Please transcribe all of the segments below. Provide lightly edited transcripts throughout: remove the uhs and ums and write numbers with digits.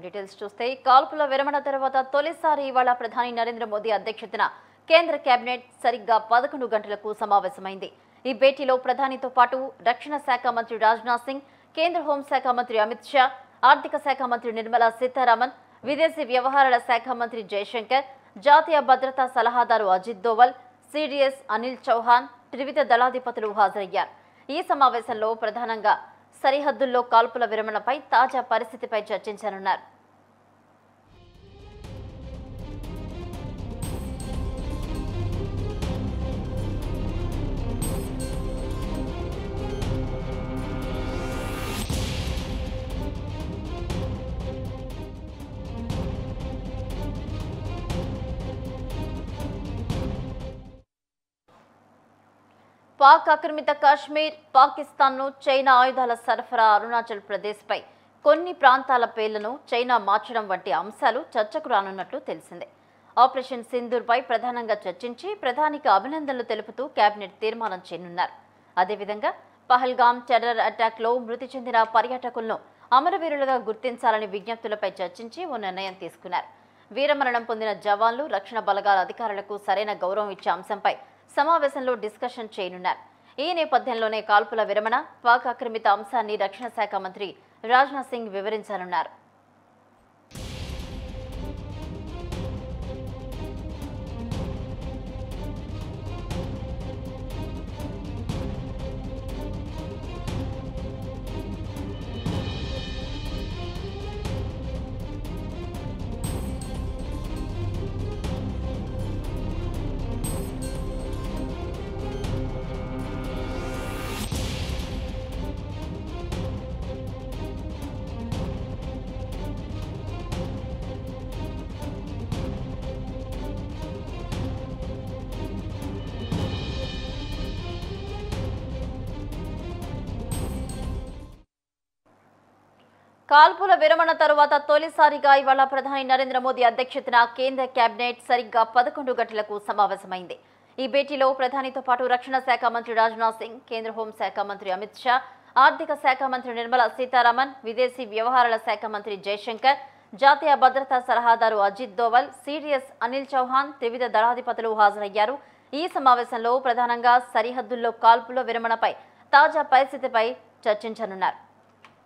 Details చూస్తే కాల్పుల విరమణ తర్వాత తొలిసారి ఇవాళ ప్రధాని నరేంద్ర మోదీ అధ్యక్షతన కేంద్ర కేబినెట్ సరిగ్గా 11 గంటలకు సమావేశమైంది. ఈ భేటీలో ప్రధానితో పాటు రక్షణ శాఖ మంత్రి రాజ్నాథ్ సింగ్, కేంద్ర హోంశాఖ మంత్రి అమిత్ షా, ఆర్థిక శాఖ మంత్రి నిర్మలా సీతారామన్, విదేశీ వ్యవహారాల శాఖ మంత్రి జయశంకర్, జాతీయ భద్రతా సలహాదారు అజిత్ దోవల్, సిడిఎస్ అనిల్ చౌహాన్, త్రివిధ దళాధిపతులు హాజరయ్యారు. ఈ సమావేశంలో ప్రధానంగా సరిహద్దుల్లో కాల్పుల విరమణపై తాజా పరిస్థితిపై చర్చించనున్నారు. పాక్ ఆక్రమిత కాశ్మీర్, పాకిస్తాన్ను చైనా ఆయుధాల సరఫరా, అరుణాచల్ ప్రదేశ్పై కొన్ని ప్రాంతాల పేర్లను చైనా మార్చడం వంటి అంశాలు చర్చకు రానున్నట్లు తెలిసిందే. ఆపరేషన్ సింధూర్పై ప్రధానంగా చర్చించి ప్రధానికి అభినందనలు తెలుపుతూ కేబినెట్ తీర్మానం చేయనున్నారు. అదేవిధంగా పహల్గామ్ టెర్రర్ అటాక్లో మృతి చెందిన పర్యాటకులను అమరవీరులుగా గుర్తించాలని విజ్ఞప్తులపై చర్చించి ఓ నిర్ణయం తీసుకున్నారు. వీరమరణం పొందిన జవాన్లు, రక్షణ బలగాల అధికారులకు సరైన గౌరవం ఇచ్చే అంశంపై సమావేశంలో డిస్కషన్ చేయనున్నారు. ఈ నేపథ్యంలోనే కాల్పుల విరమణ, పాక్ ఆక్రమిత అంశాన్ని రక్షణ శాఖ మంత్రి రాజ్నాథ్ సింగ్ వివరించనున్నారు. కాల్పుల విరమణ తరువాత తొలిసారిగా ఇవాళ ప్రధాని నరేంద్ర మోదీ అధ్యక్షతన కేంద్ర కేబినెట్ సరిగ్గా 11 గంటలకు సమావేశమైంది. ఈ భేటీలో ప్రధానితో పాటు రక్షణ శాఖ మంత్రి రాజ్నాథ్ సింగ్, కేంద్ర హోంశాఖ మంత్రి అమిత్ షా, ఆర్థిక శాఖ మంత్రి నిర్మలా సీతారామన్, విదేశీ వ్యవహారాల శాఖ మంత్రి జయశంకర్, జాతీయ భద్రతా సలహాదారు అజిత్ దోవల్, సిడిఎస్ అనిల్ చౌహాన్, త్రివిధ దళాధిపతులు హాజరయ్యారు. ఈ సమావేశంలో ప్రధానంగా సరిహద్దుల్లో కాల్పుల విరమణపై తాజా పరిస్థితిపై చర్చించనున్నారు.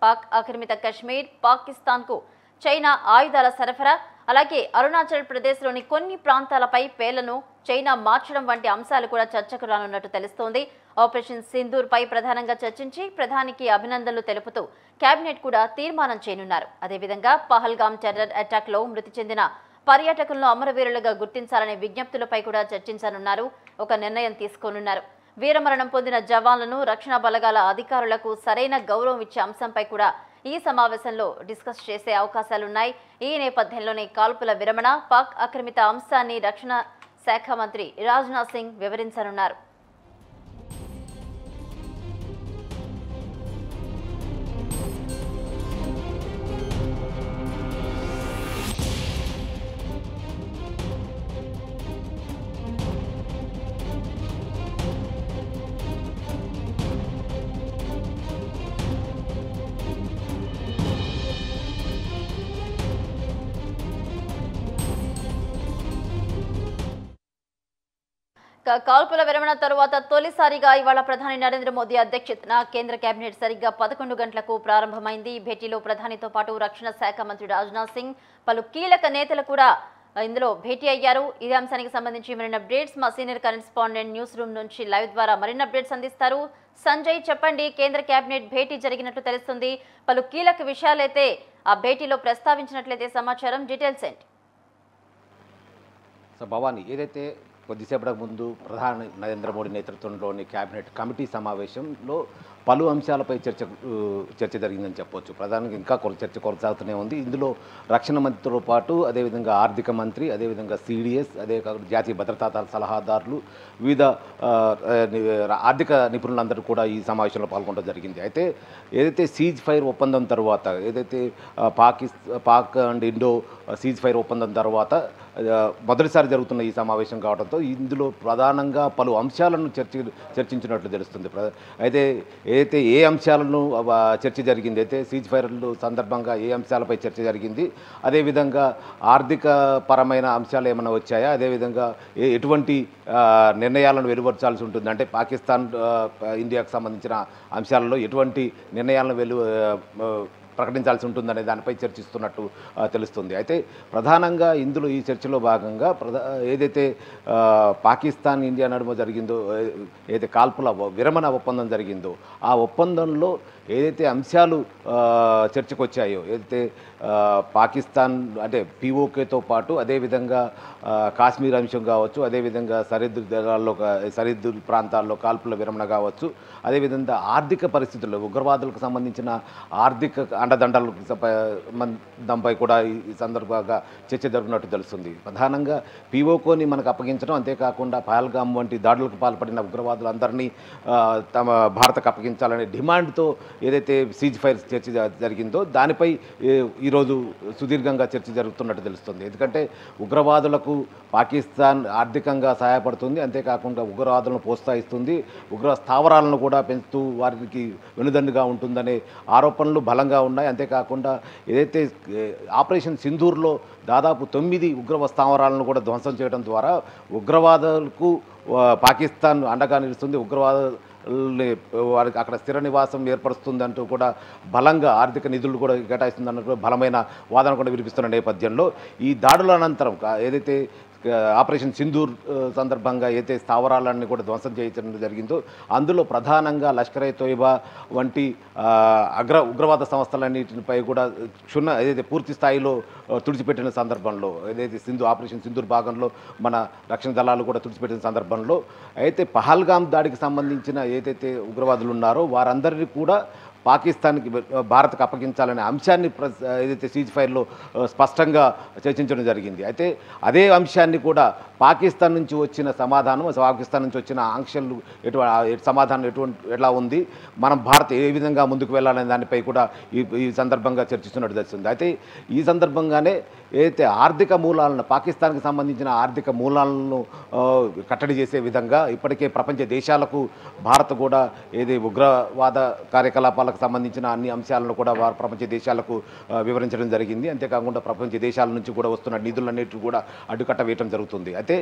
పాక్ ఆక్రమిత కశ్మీర్, పాకిస్తాన్కు చైనా ఆయుధాల సరఫరా, అలాగే అరుణాచల్ ప్రదేశ్లోని కొన్ని ప్రాంతాలపై పేర్లను చైనా మార్చడం వంటి అంశాలు కూడా చర్చకు రానున్నట్టు తెలుస్తోంది. ఆపరేషన్ సింధూర్పై ప్రధానంగా చర్చించి ప్రధానికి అభినందనలు తెలుపుతూ కేబినెట్ కూడా తీర్మానం చేయనున్నారు. అదేవిధంగా పహల్గామ్ టెర్రర్ అటాక్లో మృతి చెందిన పర్యాటకులను అమరవీరులుగా గుర్తించాలనే విజ్ఞప్తులపై కూడా చర్చించనున్నారు. ఒక నిర్ణయం తీసుకోనున్నారు. వీరమరణం పొందిన జవాన్లను, రక్షణ బలగాల అధికారులకు సరైన గౌరవం ఇచ్చే అంశంపై కూడా ఈ సమావేశంలో డిస్కస్ చేసే అవకాశాలున్నాయి. ఈ నేపథ్యంలోనే కాల్పుల విరమణ, పాక్ ఆక్రమిత అంశాన్ని రక్షణ శాఖ మంత్రి రాజ్నాథ్ సింగ్ వివరించనున్నారు. కాల్పుల విరమణ తరువాత తొలిసారిగా ఇవాళ ప్రధాని నరేంద్ర మోదీ అధ్యక్షతన కేంద్ర కేబినెట్ సరిగ్గా 11 గంటలకు ప్రారంభమైంది. ఈ భేటీలో ప్రధానితో పాటు రక్షణ శాఖ మంత్రి రాజ్నాథ్ సింగ్, పలు కీలక నేతలు కూడా ఇందులో భేటీ అయ్యారు. ఇదే అంశానికి సంబంధించి మరిన్ని అప్డేట్స్ మా సీనియర్ కరెస్పాండెంట్ న్యూస్ రూమ్ నుంచి లైవ్ ద్వారా మరిన్ని అప్డేట్స్ అందిస్తారు. సంజయ్, చెప్పండి, కేంద్ర కేబినెట్ భేటీ జరిగినట్లు తెలుస్తుంది. పలు కీలక విషయాలైతే ఆ భేటీలో ప్రస్తావించినట్లయితే సమాచారం, డీటెయిల్స్ ఏంటి? భవాని, ఏదైతే కొద్దిసేపటికి ముందు ప్రధాని నరేంద్ర మోడీ నేతృత్వంలోని కేబినెట్ కమిటీ సమావేశంలో పలు అంశాలపై చర్చ జరిగిందని చెప్పొచ్చు. ప్రధానంగా ఇంకా చర్చ కొనసాగుతూనే ఉంది. ఇందులో రక్షణ మంత్రితో పాటు అదేవిధంగా ఆర్థిక మంత్రి, అదేవిధంగా సిడిఎస్, అదే కాకుండా జాతీయ భద్రతా సలహాదారులు, వివిధ ఆర్థిక నిపుణులందరూ కూడా ఈ సమావేశంలో పాల్గొనడం జరిగింది. అయితే ఏదైతే సీజ్ ఫైర్ ఒప్పందం తర్వాత, ఏదైతే Pak and Indo cease fire ఒప్పందం తర్వాత మొదటిసారి జరుగుతున్న ఈ సమావేశం కావడంతో ఇందులో ప్రధానంగా పలు అంశాలను చర్చించినట్లు తెలుస్తుంది. అయితే ఏదైతే ఏ అంశాలను చర్చ జరిగింది, అయితే సీజ్ ఫైర్లు సందర్భంగా ఏ అంశాలపై చర్చ జరిగింది, అదేవిధంగా ఆర్థిక పరమైన అంశాలు ఏమైనా వచ్చాయా, అదేవిధంగా ఎటువంటి నిర్ణయాలను వెలువరచాల్సి ఉంటుంది, అంటే పాకిస్తాన్ ఇండియాకు సంబంధించిన అంశాలలో ఎటువంటి నిర్ణయాలను ప్రకటించాల్సి ఉంటుందనే దానిపై చర్చిస్తున్నట్టు తెలుస్తుంది. అయితే ప్రధానంగా ఇందులో ఈ చర్చలో భాగంగా ఏదైతే పాకిస్తాన్ ఇండియా నడుమ జరిగిందో, ఏదైతే కాల్పుల విరమణ ఒప్పందం జరిగిందో ఆ ఒప్పందంలో ఏదైతే అంశాలు చర్చకు వచ్చాయో, ఏదైతే పాకిస్తాన్ అంటే పీఓకేతో పాటు అదేవిధంగా కాశ్మీర్ అంశం కావచ్చు, అదేవిధంగా సరిహద్దు ప్రాంతాల్లో కాల్పుల విరమణ కావచ్చు, అదేవిధంగా ఆర్థిక పరిస్థితుల్లో ఉగ్రవాదులకు సంబంధించిన ఆర్థిక అండదండలకు సంబంధంపై కూడా ఈ సందర్భంగా చర్చ జరుగుతున్నట్టు తెలుస్తుంది. ప్రధానంగా పీఓకోని మనకు అప్పగించడం, అంతేకాకుండా పహల్గామ్ వంటి దాడులకు పాల్పడిన ఉగ్రవాదులందరినీ తమ భారత్కు అప్పగించాలనే డిమాండ్తో ఏదైతే సీజ్ ఫైర్ చర్చ జరిగిందో దానిపై ఈరోజు సుదీర్ఘంగా చర్చ జరుగుతున్నట్టు తెలుస్తుంది. ఎందుకంటే ఉగ్రవాదులకు పాకిస్తాన్ ఆర్థికంగా సహాయపడుతుంది, అంతేకాకుండా ఉగ్రవాదులను ప్రోత్సహిస్తుంది, ఉగ్ర స్థావరాలను కూడా పెంచుతూ వారికి వెనుదండుగా ఉంటుందనే ఆరోపణలు బలంగా ఉన్నాయి. అంతేకాకుండా ఏదైతే ఆపరేషన్ సింధూర్లో దాదాపు 9 ఉగ్రవ స్థావరాలను కూడా ధ్వంసం చేయడం ద్వారా ఉగ్రవాదులకు పాకిస్తాన్ అండగా నిలుస్తుంది, వారికి అక్కడ స్థిర నివాసం ఏర్పరుస్తుందంటూ కూడా బలంగా ఆర్థిక నిధులు కూడా కేటాయిస్తుందన్నట్టు బలమైన వాదన కూడా వినిపిస్తున్న నేపథ్యంలో ఈ దాడుల అనంతరం ఏదైతే ఆపరేషన్ సింధూర్ సందర్భంగా అయితే స్థావరాలన్నీ కూడా ధ్వంసం చేయడం జరిగిందో అందులో ప్రధానంగా లష్కర్-ఏ తోయిబా వంటి ఉగ్రవాద సంస్థలన్నిటిపై కూడా ఏదైతే పూర్తి స్థాయిలో తుడిచిపెట్టిన సందర్భంలో, ఏదైతే ఆపరేషన్ సింధూర్ భాగంలో మన రక్షణ దళాలు కూడా తుడిచిపెట్టిన సందర్భంలో అయితే పహల్గామ్ దాడికి సంబంధించిన ఏదైతే ఉగ్రవాదులు ఉన్నారో వారందరినీ కూడా పాకిస్తాన్కి భారత్కు అప్పగించాలనే అంశాన్ని ఏదైతే సీజ్ ఫైర్లో స్పష్టంగా చర్చించడం జరిగింది. అయితే అదే అంశాన్ని కూడా పాకిస్తాన్ నుంచి వచ్చిన సమాధానం, పాకిస్తాన్ నుంచి వచ్చిన ఆంక్షలు సమాధానం ఎలా ఉంది, మనం భారత్ ఏ విధంగా ముందుకు వెళ్ళాలనే దానిపై కూడా ఈ సందర్భంగా చర్చిస్తున్నట్టు తెలుస్తుంది. అయితే ఈ సందర్భంగానే ఏదైతే ఆర్థిక మూలాలను, పాకిస్తాన్కి సంబంధించిన ఆర్థిక మూలాలను కట్టడి చేసే విధంగా ఇప్పటికే ప్రపంచ దేశాలకు భారత్ కూడా ఏది ఉగ్రవాద కార్యకలాపాలకు సంబంధించిన అన్ని అంశాలను కూడా ప్రపంచ దేశాలకు వివరించడం జరిగింది. అంతేకాకుండా ప్రపంచ దేశాల నుంచి కూడా వస్తున్న నిధులన్నిటి కూడా అడ్డుకట్ట వేయడం జరుగుతుంది. అయితే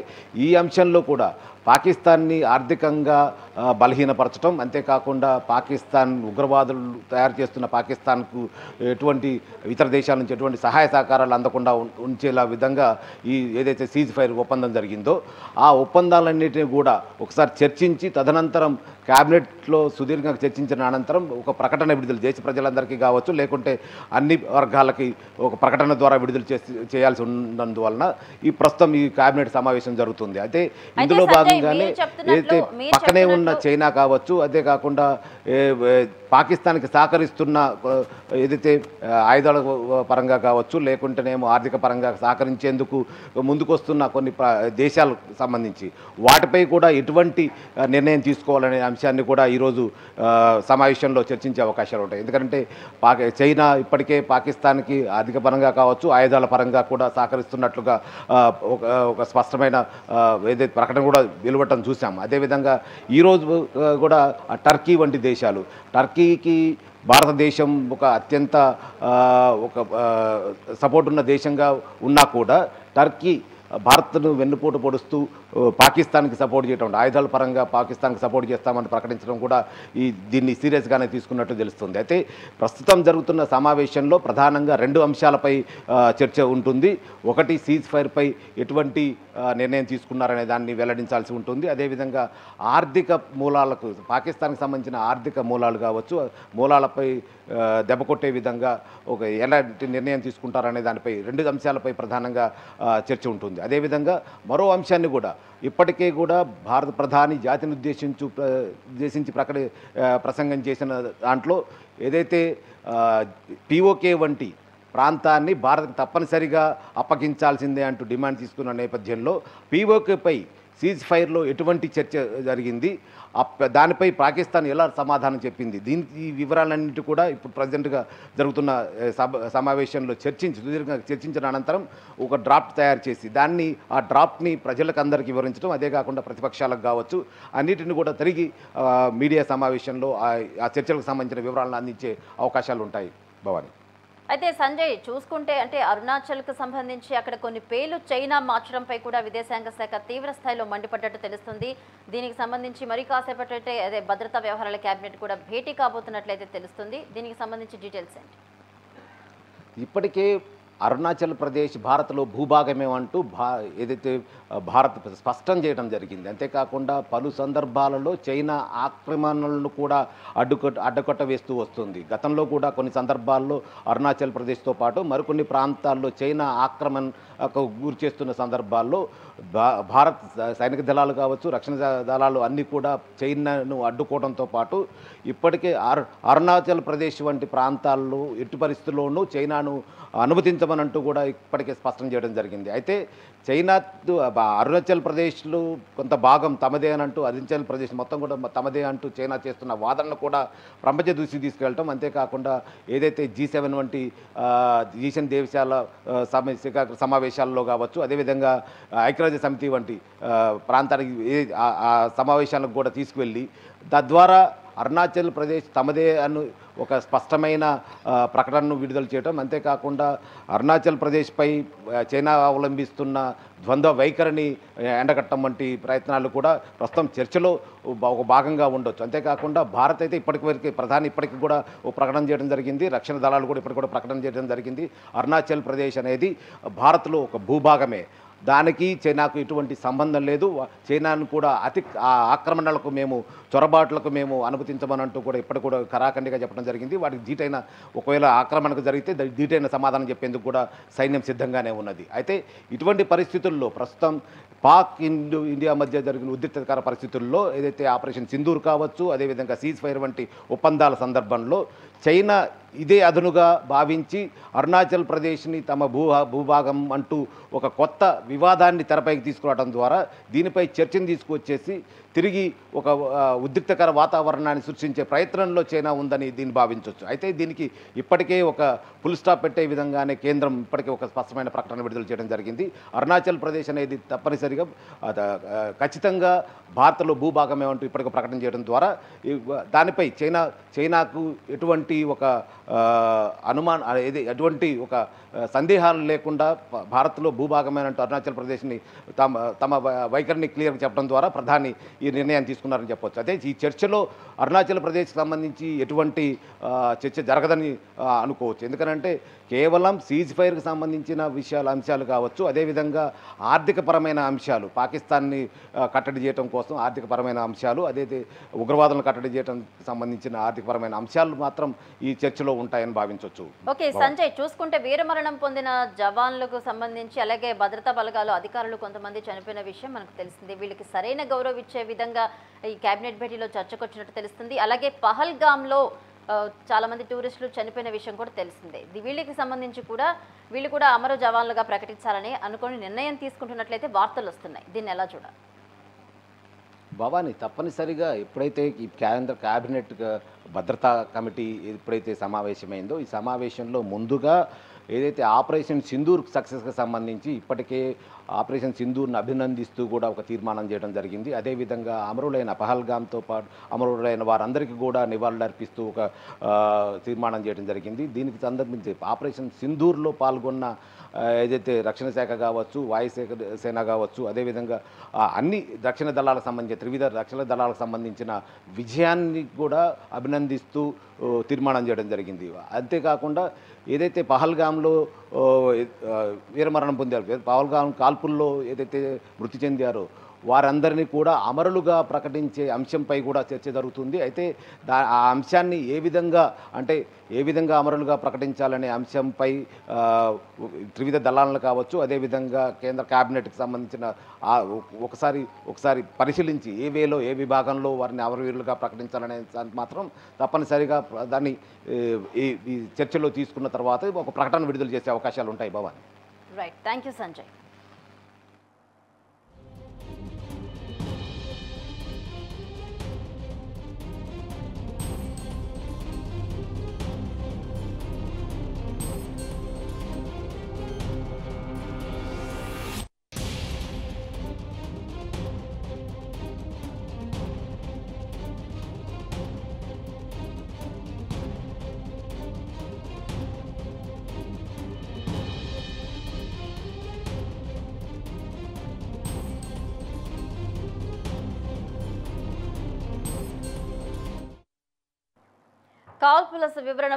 ఈ అంశంలో కూడా పాకిస్తాన్ని ఆర్థికంగా బలహీనపరచడం, అంతేకాకుండా పాకిస్తాన్ ఉగ్రవాదులు తయారు చేస్తున్న పాకిస్తాన్కు ఎటువంటి ఇతర దేశాల నుంచి ఎటువంటి సహాయ సహకారాలు అందకుండా ఉంచేలా విధంగా ఈ ఏదైతే సీజ్ ఫైర్ ఒప్పందం జరిగిందో ఆ ఒప్పందాలన్నింటినీ కూడా ఒకసారి చర్చించి తదనంతరం క్యాబినెట్లో సుదీర్ఘంగా చర్చించిన అనంతరం ఒక ప్రకటన విడుదల దేశ ప్రజలందరికీ కావచ్చు, లేకుంటే అన్ని వర్గాలకి ఒక ప్రకటన ద్వారా విడుదల చేయాల్సి ఉన్నందువలన ఈ ప్రస్తుతం ఈ క్యాబినెట్ సమావేశం జరుగుతుంది. అయితే ఇందులో భాగంగానే ఏదైతే పక్కనే ఉన్న చైనా కావచ్చు, అదే కాకుండా పాకిస్తాన్కి సహకరిస్తున్న ఏదైతే ఆయుధాల పరంగా కావచ్చు, లేకుంటేనేమో ఆర్థిక పరంగా సహకరించేందుకు ముందుకొస్తున్న కొన్ని దేశాలకు సంబంధించి వాటిపై కూడా ఎటువంటి నిర్ణయం తీసుకోవాలనే అంశాన్ని కూడా ఈరోజు సమావేశంలో చర్చించే అవకాశాలు ఉంటాయి. ఎందుకంటే చైనా ఇప్పటికే పాకిస్తాన్కి ఆర్థిక పరంగా కావచ్చు, ఆయుధాల పరంగా కూడా సహకరిస్తున్నట్లుగా ఒక స్పష్టమైన ఏదైతే ప్రకటన కూడా వెలువడటం చూసాం. అదేవిధంగా ఈరోజు కూడా టర్కీ వంటి దేశాలు, టర్కీకి భారతదేశం ఒక అత్యంత సపోర్ట్ ఉన్న దేశంగా ఉన్నా కూడా టర్కీ భారత్ను వెన్నుపోటు పొడుస్తూ పాకిస్తాన్కి సపోర్ట్ చేయడం, ఆయుధాల పరంగా పాకిస్తాన్కి సపోర్ట్ చేస్తామని ప్రకటించడం కూడా దీన్ని సీరియస్గానే తీసుకున్నట్టు తెలుస్తుంది. అయితే ప్రస్తుతం జరుగుతున్న సమావేశంలో ప్రధానంగా 2 అంశాలపై చర్చ ఉంటుంది. ఒకటి సీజ్ ఫైర్పై ఎటువంటి నిర్ణయం తీసుకున్నారనే దాన్ని వెల్లడించాల్సి ఉంటుంది. అదేవిధంగా ఆర్థిక మూలాలకు, పాకిస్తాన్కి సంబంధించిన ఆర్థిక మూలాలు కావచ్చు, మూలాలపై దెబ్బ కొట్టే విధంగా ఎలాంటి నిర్ణయం తీసుకుంటారనే దానిపై 2 అంశాలపై ప్రధానంగా చర్చ ఉంటుంది. అదేవిధంగా మరో అంశాన్ని కూడా ఇప్పటికే కూడా భారత ప్రధాని జాతిని ఉద్దేశించి ప్రసంగం చేసిన దాంట్లో ఏదైతే పీఓకే వంటి ప్రాంతాన్ని భారత్కు తప్పనిసరిగా అప్పగించాల్సిందే అంటూ డిమాండ్ తీసుకున్న నేపథ్యంలో పీఓకేపై సీజ్ ఫైర్లో ఎటువంటి చర్చ జరిగింది, దానిపై పాకిస్తాన్ ఎలా సమాధానం చెప్పింది, ఈ వివరాలన్నింటి కూడా ఇప్పుడు ప్రజెంట్గా జరుగుతున్న సమావేశంలో సుదీర్ఘంగా చర్చించిన అనంతరం ఒక డ్రాఫ్ట్ తయారు చేసి ఆ డ్రాఫ్ట్ని ప్రజలకు అందరికీ వివరించడం, అదే కాకుండా ప్రతిపక్షాలకు కావచ్చు అన్నిటిని కూడా తిరిగి మీడియా సమావేశంలో ఆ చర్చలకు సంబంధించిన వివరాలను అందించే అవకాశాలు ఉంటాయి భవాని. అయితే సంజయ్ చూసుకుంటే అంటే అరుణాచల్కు సంబంధించి అక్కడ కొన్ని పేర్లు చైనా మార్చడంపై కూడా విదేశాంగ శాఖ తీవ్ర స్థాయిలో మండిపడ్డట్టు తెలుస్తుంది. దీనికి సంబంధించి మరి కాసేపట్లయితే అదే భద్రతా వ్యవహారాల కేబినెట్ కూడా భేటీ కాబోతున్నట్లయితే తెలుస్తుంది. దీనికి సంబంధించి డీటెయిల్స్ ఏంటి? ఇప్పటికే అరుణాచల్ ప్రదేశ్ భారత్లో భూభాగమేమంటూ ఏదైతే భారత్ స్పష్టం చేయడం జరిగింది. అంతేకాకుండా పలు సందర్భాలలో చైనా ఆక్రమణలను కూడా అడ్డుకట్ట వేస్తూ వస్తుంది. గతంలో కూడా కొన్ని సందర్భాల్లో అరుణాచల్ ప్రదేశ్తో పాటు మరికొన్ని ప్రాంతాల్లో చైనా ఆక్రమణకు గురి చేస్తున్న సందర్భాల్లో భారత్ సైనిక దళాలు కావచ్చు, రక్షణ దళాలు అన్నీ కూడా చైనాను అడ్డుకోవడంతో పాటు ఇప్పటికే అరుణాచల్ ప్రదేశ్ వంటి ప్రాంతాల్లో ఎట్టి పరిస్థితుల్లోనూ చైనాను అనుమతించమనంటూ కూడా ఇప్పటికే స్పష్టం చేయడం జరిగింది. అయితే చైనా అరుణాచల్ ప్రదేశ్లో కొంత భాగం తమదే అనంటూ, అరుణాచల్ ప్రదేశ్ మొత్తం కూడా తమదే అంటూ చైనా చేస్తున్న వాదనను కూడా ప్రపంచ దృష్టికి తీసుకెళ్ళటం, అంతేకాకుండా ఏదైతే G7 వంటి ఈశాన్య దేశాల సమావేశాల్లో కావచ్చు, అదేవిధంగా ఐక్యరాజ్య సమితి వంటి ప్రాంతానికి ఆ సమావేశాలకు కూడా తీసుకువెళ్ళి తద్వారా అరుణాచల్ ప్రదేశ్ తమదే అని ఒక స్పష్టమైన ప్రకటనను విడుదల చేయడం, అంతేకాకుండా అరుణాచల్ ప్రదేశ్పై చైనా అవలంబిస్తున్న ద్వంద్వ వైఖరిని ఎండగట్టడం వంటి ప్రయత్నాలు కూడా ప్రస్తుతం చర్చలో ఒక భాగంగా ఉండొచ్చు. అంతేకాకుండా భారత్ అయితే ఇప్పటికి కూడా ఓ ప్రకటన చేయడం జరిగింది, రక్షణ దళాలు కూడా ఇప్పటికి కూడా ప్రకటన చేయడం జరిగింది. అరుణాచల్ ప్రదేశ్ అనేది భారత్లో ఒక భూభాగమే, దానికి చైనాకు ఎటువంటి సంబంధం లేదు, చైనాను కూడా ఆక్రమణలకు చొరబాట్లకు మేము అనుమతించమనంటూ కూడా ఇప్పటికి కూడా ఖరాఖండిగా చెప్పడం జరిగింది. వాటికి ధీటైన ఒకవేళ ఆక్రమణకు జరిగితే ధీటైన సమాధానం చెప్పేందుకు కూడా సైన్యం సిద్ధంగానే ఉన్నది. అయితే ఇటువంటి పరిస్థితుల్లో ప్రస్తుతం పాక్ ఇండియా మధ్య జరిగిన ఉద్రిక్తకర పరిస్థితుల్లో ఏదైతే ఆపరేషన్ సింధూర్ కావచ్చు, అదేవిధంగా సీజ్ ఫైర్ వంటి ఒప్పందాల సందర్భంలో చైనా ఇదే అదనుగా భావించి అరుణాచల్ ప్రదేశ్ని తమ భూభాగం అంటూ ఒక కొత్త వివాదాన్ని తెరపైకి తీసుకురావడం ద్వారా దీనిపై చర్చను తీసుకువచ్చేసి తిరిగి ఒక ఉద్రిక్తకర వాతావరణాన్ని సృష్టించే ప్రయత్నంలో చైనా ఉందని దీన్ని భావించవచ్చు. అయితే దీనికి ఇప్పటికే ఒక ఫుల్ స్టాప్ పెట్టే విధంగానే కేంద్రం ఇప్పటికే ఒక స్పష్టమైన ప్రకటన విడుదల చేయడం జరిగింది. అరుణాచల్ ప్రదేశ్ అనేది తప్పనిసరిగా ఖచ్చితంగా భారత్లో భూభాగమే అంటూ ఇప్పటికే ప్రకటన చేయడం ద్వారా దానిపై చైనాకు ఎటువంటి ఒక ఎటువంటి ఒక సందేహాలు లేకుండా భారత్లో భూభాగమైనట్టు అరుణాచల్ ప్రదేశ్ని తమ వైఖరిని క్లియర్గా చెప్పడం ద్వారా ప్రధాని ఈ నిర్ణయాన్ని తీసుకున్నారని చెప్పవచ్చు. అదే ఈ చర్చలో అరుణాచల్ ప్రదేశ్కి సంబంధించి ఎటువంటి చర్చ జరగదని అనుకోవచ్చు. ఎందుకంటే కేవలం సీజ్ ఫైర్కి సంబంధించిన అంశాలు కావచ్చు, అదేవిధంగా ఆర్థికపరమైన అంశాలు, పాకిస్తాన్ని కట్టడి చేయడం కోసం ఆర్థికపరమైన అంశాలు, అదైతే ఉగ్రవాదులను కట్టడి చేయడం సంబంధించిన ఆర్థికపరమైన అంశాలు మాత్రం ఈ చర్చలో ఉంటాయని భావించవచ్చు. ఓకే సంజయ్, చూసుకుంటే వీరమరణం పొందిన జవాన్లకు సంబంధించి అలాగే భద్రతా బలగాలు అధికారులు కొంతమంది చనిపోయిన విషయం మనకు తెలిసింది. వీళ్ళకి సరైన గౌరవం ఇచ్చే విధంగా ఈ కేబినెట్ భేటీలో చర్చకొచ్చినట్టు తెలుస్తుంది. అలాగే పహల్గామ్లో చాలా మంది టూరిస్టులు చనిపోయిన విషయం కూడా తెలిసిందే. వీళ్ళకి సంబంధించి కూడా వీళ్ళు కూడా అమర జవాన్లుగా ప్రకటించాలని అనుకుని నిర్ణయం తీసుకుంటున్నట్లయితే వార్తలు వస్తున్నాయి. దీన్ని ఎలా చూడాలి? భవాని, తప్పనిసరిగా ఎప్పుడైతే ఈ క్యాబినెట్ భద్రతా కమిటీ ఎప్పుడైతే సమావేశమైందో ఈ సమావేశంలో ముందుగా ఏదైతే ఆపరేషన్ సింధూర్ సక్సెస్కి సంబంధించి ఇప్పటికే ఆపరేషన్ సింధూర్ను అభినందిస్తూ కూడా ఒక తీర్మానం చేయడం జరిగింది. అదేవిధంగా అమరులైన పహల్గామ్తో పాటు అమరులైన వారందరికీ కూడా నివాళులర్పిస్తూ ఒక తీర్మానం చేయడం జరిగింది. దీనికి సంబంధించి ఆపరేషన్ సింధూర్లో పాల్గొన్న ఏదైతే రక్షణ శాఖ కావచ్చు, వాయుసేన కావచ్చు, అదేవిధంగా అన్ని రక్షణ దళాలకు సంబంధించిన త్రివిధ రక్షణ దళాలకు సంబంధించిన విజయాన్ని కూడా అభినందిస్తూ తీర్మానం చేయడం జరిగింది. అంతేకాకుండా ఏదైతే పహల్గామ్లో వీరమరణం పొందారు, పహల్గామ్ కాల్పుల్లో ఏదైతే మృతి చెందారో వారందరినీ కూడా అమరులుగా ప్రకటించే అంశంపై కూడా చర్చ జరుగుతుంది. అయితే ఆ అంశాన్ని ఏ విధంగా అమరులుగా ప్రకటించాలనే అంశంపై త్రివిధ దళాలను కావచ్చు, అదేవిధంగా కేంద్ర క్యాబినెట్కి సంబంధించిన ఒకసారి పరిశీలించి ఏ వేలో ఏ విభాగంలో వారిని అమరవీరులుగా ప్రకటించాలనే మాత్రం తప్పనిసరిగా దాన్ని ఈ చర్చలో తీసుకున్న తర్వాత ఒక ప్రకటన విడుదల చేసే అవకాశాలు ఉంటాయి. Bhavani, right, thank you Sanjay. కాల్పుల వివరణ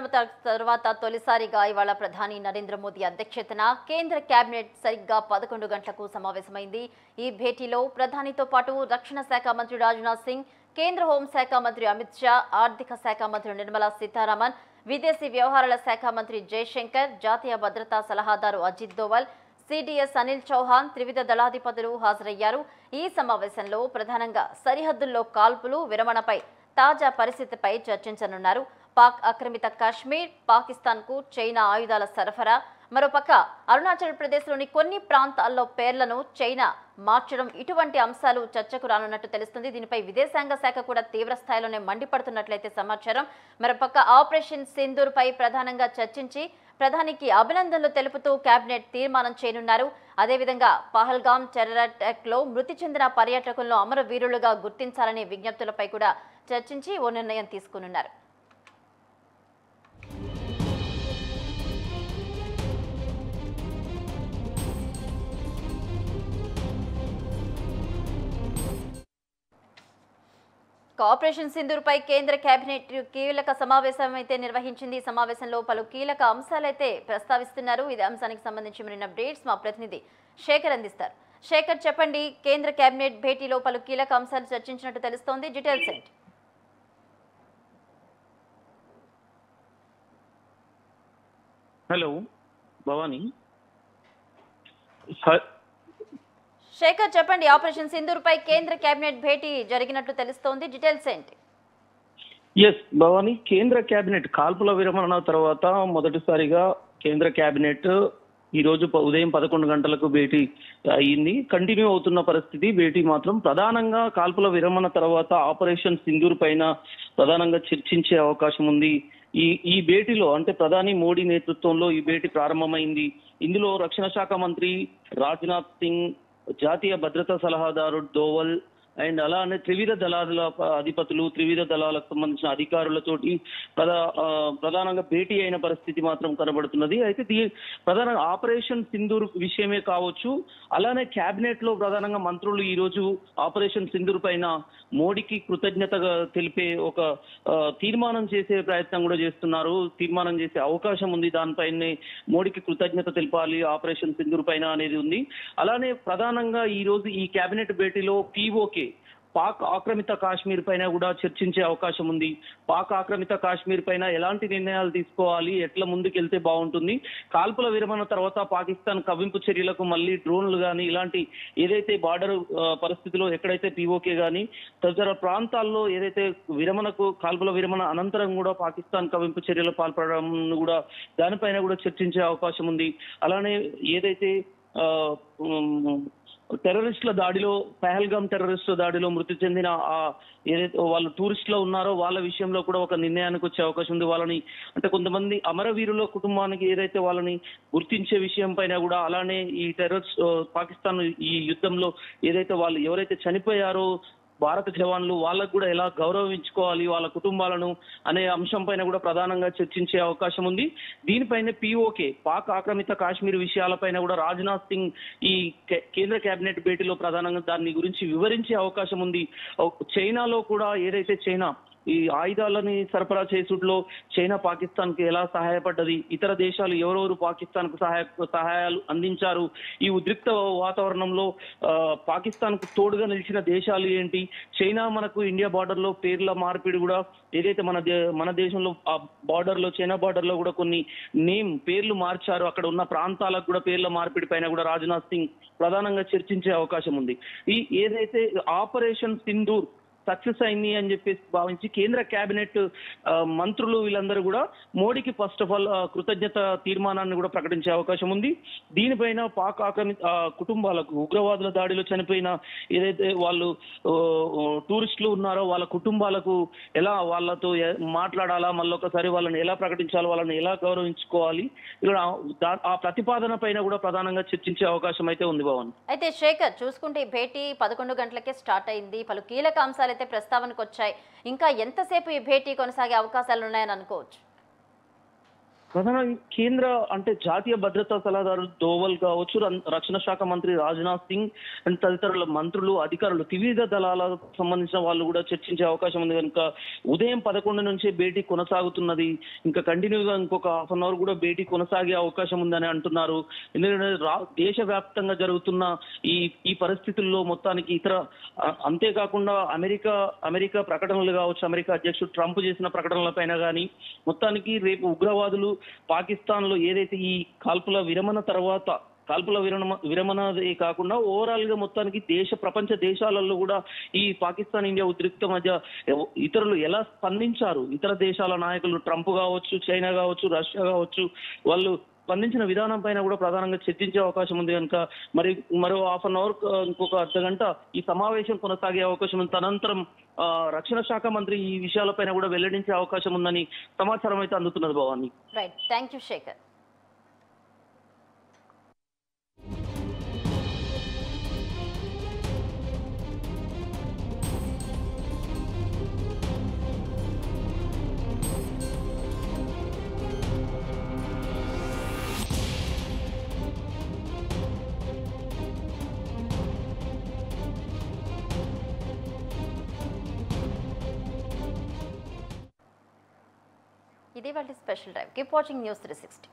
తర్వాత తొలిసారిగా ఇవాళ ప్రధాని నరేంద్ర మోదీ అధ్యక్షతన కేంద్ర కేబినెట్ సరిగ్గా 11 గంటలకు సమావేశమైంది. ఈ భేటీలో ప్రధానితో పాటు రక్షణ శాఖ మంత్రి రాజ్నాథ్ సింగ్, కేంద్ర హోంశాఖ మంత్రి అమిత్ షా, ఆర్థిక శాఖ మంత్రి నిర్మలా సీతారామన్, విదేశీ వ్యవహారాల శాఖ మంత్రి జయశంకర్, జాతీయ భద్రతా సలహాదారు అజిత్ దోవల్, సిడిఎస్ అనిల్ చౌహాన్, త్రివిధ దళాధిపతులు హాజరయ్యారు. ఈ సమావేశంలో ప్రధానంగా సరిహద్దుల్లో కాల్పులు విరమణపై తాజా పరిస్థితిపై చర్చించనున్నారు. పాక్ ఆక్రమిత కాశ్మీర్, పాకిస్తాన్కు చైనా ఆయుధాల సరఫరా, మరోపక్క అరుణాచల్ ప్రదేశ్లోని కొన్ని ప్రాంతాల్లో పేర్లను చైనా మార్చడం, ఇటువంటి అంశాలు చర్చకు రానున్నట్టు తెలుస్తుంది. దీనిపై విదేశాంగ శాఖ కూడా తీవ్ర స్థాయిలోనే మండిపడుతున్నట్లయితే సమాచారం. మరోపక్క ఆపరేషన్ సింధూర్పై ప్రధానంగా చర్చించి ప్రధానికి అభినందనలు తెలుపుతూ కేబినెట్ తీర్మానం చేయనున్నారు. అదేవిధంగా పహల్గాం టెర్రర్ అటాక్లో మృతి చెందిన పర్యాటకులను అమరవీరులుగా గుర్తించాలనే విజ్ఞప్తులపై కూడా చర్చించి ఓ నిర్ణయం తీసుకునున్నారు. ఆపరేషన్ సింధూర్పై కేంద్ర కేబినెట్ కీలక సమావేశం అయితే నిర్వహించింది. ఈ సమావేశంలో పలు కీలక అంశాలైతే ప్రస్తావిస్తున్నారు. ఇదే అంశానికి సంబంధించి మరిన్ని అప్డేట్స్ మా ప్రతినిధి శేఖర్ అందిస్తారు. శేఖర్, చెప్పండి, కేంద్ర కేబినెట్ భేటీలో పలు కీలక అంశాలు చర్చించినట్టు తెలుస్తోంది. డీటెయిల్స్ ఏంటి? హలో భవానీ. శేఖర్, చెప్పండి, ఆపరేషన్ సింధూర్పై కేంద్ర కేబినెట్ భేటీ జరిగినట్లు తెలుస్తోంది. డీటెయిల్స్ ఏంటి? ఎస్ భవానీ, కేంద్ర కేబినెట్ కాల్పుల విరమణ తర్వాత మొదటిసారిగా కేంద్ర కేబినెట్ ఈ రోజు ఉదయం 11 గంటలకు భేటీ అయింది. కంటిన్యూ అవుతున్న పరిస్థితి. భేటీ మాత్రం ప్రధానంగా కాల్పుల విరమణ తర్వాత ఆపరేషన్ సింధూర్ పైన ప్రధానంగా చర్చించే అవకాశం ఉంది. ఈ భేటీలో అంటే ప్రధాని మోడీ నేతృత్వంలో ఈ భేటీ ప్రారంభమైంది. ఇందులో రక్షణ శాఖ మంత్రి రాజ్నాథ్ సింగ్, జాతీయ భద్రతా సలహాదారు దోవల్ అండ్ అలానే త్రివిధ దళాల అధిపతులు, త్రివిధ దళాలకు సంబంధించిన అధికారులతోటి ప్రధానంగా భేటీ అయిన పరిస్థితి మాత్రం కనబడుతున్నది. అయితే ప్రధానంగా ఆపరేషన్ సింధూర్ విషయమే కావచ్చు, అలానే కేబినెట్ లో ప్రధానంగా మంత్రులు ఈ రోజు ఆపరేషన్ సింధూర్ పైన మోడీకి కృతజ్ఞతగా తెలిపే ఒక తీర్మానం చేసే ప్రయత్నం కూడా చేస్తున్నారు. తీర్మానం చేసే అవకాశం ఉంది. దానిపైనే మోడీకి కృతజ్ఞత తెలపాలి ఆపరేషన్ సింధూర్ పైన అనేది ఉంది. అలానే ప్రధానంగా ఈ రోజు ఈ కేబినెట్ భేటీలో పీఓకే పాక్ ఆక్రమిత కాశ్మీర్ పైన కూడా చర్చించే అవకాశం ఉంది. పాక్ ఆక్రమిత కాశ్మీర్ పైన ఎలాంటి నిర్ణయాలు తీసుకోవాలి, ఎట్లా ముందుకెళ్తే బాగుంటుంది, కాల్పుల విరమణ తర్వాత పాకిస్తాన్ కవ్వింపు చర్యలకు మళ్ళీ డ్రోన్లు కానీ ఇలాంటి ఏదైతే బార్డర్ పరిస్థితిలో ఎక్కడైతే పీఓకే కానీ తదితర ప్రాంతాల్లో ఏదైతే కాల్పుల విరమణ అనంతరం కూడా పాకిస్తాన్ కవ్వింపు చర్యలు పాల్పడడం కూడా దానిపైన కూడా చర్చించే అవకాశం ఉంది. అలానే ఏదైతే టెర్రరిస్టుల దాడిలో, పహల్గాం టెర్రరిస్టుల దాడిలో మృతి చెందిన ఏదైతే వాళ్ళు టూరిస్టులు ఉన్నారో వాళ్ళ విషయంలో కూడా ఒక నిర్ణయానికి వచ్చే అవకాశం ఉంది. వాళ్ళని అంటే కొంతమంది అమరవీరుల కుటుంబానికి ఏదైతే వాళ్ళని గుర్తించే విషయం పైన కూడా, అలానే ఈ టెర్రరిస్ట్ పాకిస్తాన్ ఈ యుద్ధంలో ఏదైతే వాళ్ళు ఎవరైతే చనిపోయారో భారత జవాన్లు, వాళ్ళకు కూడా ఎలా గౌరవించుకోవాలి వాళ్ళ కుటుంబాలను అనే అంశం పైన కూడా ప్రధానంగా చర్చించే అవకాశం ఉంది. దీనిపైన పీఓకే పాక్ ఆక్రమిత కాశ్మీర్ విషయాలపైన కూడా రాజ్నాథ్ సింగ్ ఈ కేంద్ర కేబినెట్ భేటీలో ప్రధానంగా దాని గురించి వివరించే అవకాశం ఉంది. చైనాలో కూడా ఏదైతే చైనా ఈ ఆయుధాలని సరఫరా చేసుట్లో చైనా పాకిస్తాన్ కి ఎలా సహాయపడ్డది, ఇతర దేశాలు ఎవరెవరు పాకిస్తాన్ కు సహాయాలు అందించారు, ఈ ఉద్రిక్త వాతావరణంలో పాకిస్తాన్ కు తోడుగా నిలిచిన దేశాలు ఏంటి, చైనా మనకు ఇండియా బార్డర్ లో పేర్ల మార్పిడి కూడా ఏదైతే మన దేశంలో బార్డర్ లో చైనా బార్డర్ లో కూడా కొన్ని పేర్లు మార్చారు, అక్కడ ఉన్న ప్రాంతాలకు కూడా పేర్ల మార్పిడి పైన కూడా రాజ్నాథ్ సింగ్ ప్రధానంగా చర్చించే అవకాశం ఉంది. ఈ ఏదైతే ఆపరేషన్ సింధూర్ సక్సెస్ అయింది అని చెప్పేసి భావించి కేంద్ర కేబినెట్ మంత్రులు వీళ్ళందరూ కూడా మోడీకి ఫస్ట్ ఆఫ్ ఆల్ కృతజ్ఞత తీర్మానాన్ని కూడా ప్రకటించే అవకాశం ఉంది. దీనిపైన పాక్ ఆక్రమిత కుటుంబాలకు, ఉగ్రవాదుల దాడిలో చనిపోయిన ఏదైతే వాళ్ళు టూరిస్టులు ఉన్నారో వాళ్ళ కుటుంబాలకు ఎలా వాళ్ళతో మాట్లాడాలా, మళ్ళొకసారి వాళ్ళని ఎలా ప్రకటించాలి, వాళ్ళని ఎలా గౌరవించుకోవాలి, ఇక్కడ ఆ ప్రతిపాదన పైన కూడా ప్రధానంగా చర్చించే అవకాశం అయితే ఉంది. భవన్, అయితే శేఖర్, చూసుకుంటే భేటీ 11 గంటలకే స్టార్ట్ అయింది. పలు కీలక అంశాలు అయితే ప్రస్తావనకు వచ్చాయి. ఇంకా ఎంతసేపు ఈ భేటీ కొనసాగే అవకాశాలు ఉన్నాయని అనుకోవచ్చు? ప్రధాన కేంద్ర అంటే జాతీయ భద్రతా సలహాదారు దోవల్ కావచ్చు, రక్షణ శాఖ మంత్రి రాజ్నాథ్ సింగ్ అండ్ తదితరుల మంత్రులు, అధికారులు, త్రివిధ దళాలకు సంబంధించిన వాళ్ళు కూడా చర్చించే అవకాశం ఉంది కనుక ఉదయం 11 నుంచే భేటీ కొనసాగుతున్నది. ఇంకా కంటిన్యూగా ఇంకొక హాఫ్ అన్ అవర్ కూడా భేటీ కొనసాగే అవకాశం ఉందని అంటున్నారు. ఎందుకంటే దేశవ్యాప్తంగా జరుగుతున్న ఈ పరిస్థితుల్లో మొత్తానికి అంతేకాకుండా అమెరికా ప్రకటనలు కావచ్చు, అమెరికా అధ్యక్షుడు ట్రంప్ చేసిన ప్రకటనల పైన కానీ మొత్తానికి రేపు ఉగ్రవాదులు పాకిస్తాన్ లో ఏదైతే ఈ కాల్పుల విరమణదే కాకుండా ఓవరాల్ గా మొత్తానికి ప్రపంచ దేశాలలో కూడా ఈ పాకిస్తాన్ ఇండియా ఉద్రిక్త మధ్య ఇతరులు ఎలా స్పందించారు, ఇతర దేశాల నాయకులు ట్రంప్ కావచ్చు, చైనా కావచ్చు, రష్యా కావచ్చు, వాళ్ళు స్పందించిన విధానం పైన కూడా ప్రధానంగా చర్చించే అవకాశం ఉంది కనుక మరో హాఫ్ అన్ అవర్ ఇంకొక అర్ధగంట ఈ సమావేశం కొనసాగే అవకాశం ఉంది. తదనంతరం రక్షణ శాఖ మంత్రి ఈ విషయాలపైన కూడా వెల్లడించే అవకాశం ఉందని సమాచారం అయితే అందుతున్నది Bhavani. Right, thank you Shekhar. ఇది వాళ్ళ special drive. Keep watching news 360.